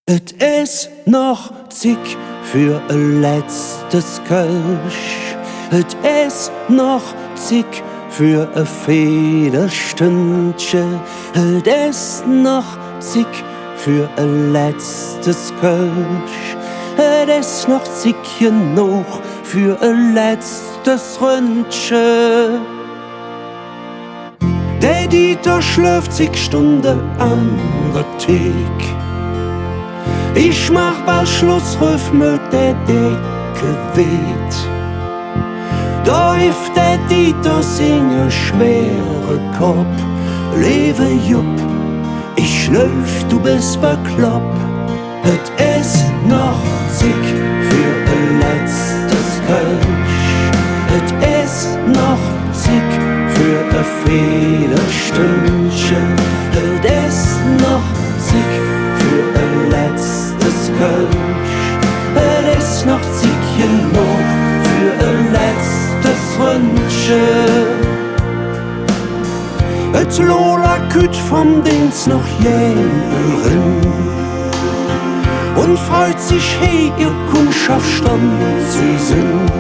Et is noch zig für ein letztes Kölsch. Et is noch zig für ein Federstündchen. Et is noch zig für ein letztes Kölsch. Et is noch zig genug für ein letztes Ründchen. Der Dieter schläft 6 Stunden an der Thek. Ich mach bald Schluss, ruf mir der Decke weht. Da hilft der Dieter seinen schweren Kopf. Lebe Jupp, ich schlöf, du bist bekloppt. Et is noch zig für ein letztes Kölsch. Et is noch zig für ein Federstündchen. Et is noch zig für ein letztes Kölsch. Et is noch zig genug für ein letztes Ründchen. Et Lola küt vom Dienst noch jährin und freut sich, hey, ihr Kundschaftsstand zu sehen.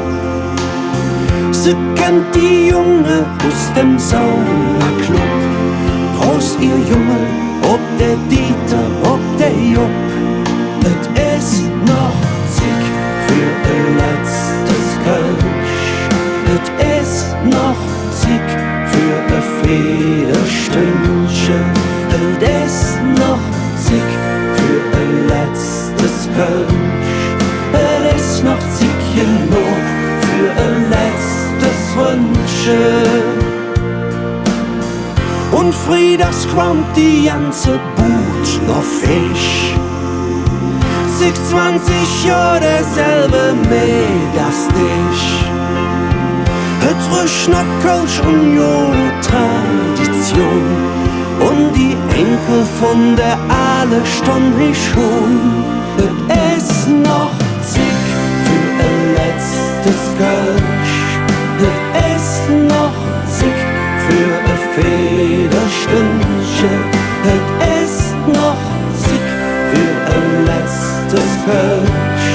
Sie kennt die Junge aus dem Sauerclub. Prost, ihr Junge, ob der Dieter, ob der Jupp. Et is noch zig für ein letztes Kölsch. Et is noch zig für ein Federstündchen. Et is noch zig für ein letztes Kölsch. Et is noch zig genug für ein letztes Ründchen. Und Friedas kommt die ganze Boot noch fisch. 20 Jahre derselbe Megastich. Et rüsch noch Kölsch und jode Tradition. Und die Enkel von der Aale stund wie schon. Et is noch zig für ein letztes Kölsch. Et is noch zig für ein Federstündchen. Et is noch zig für ein letztes Kölsch.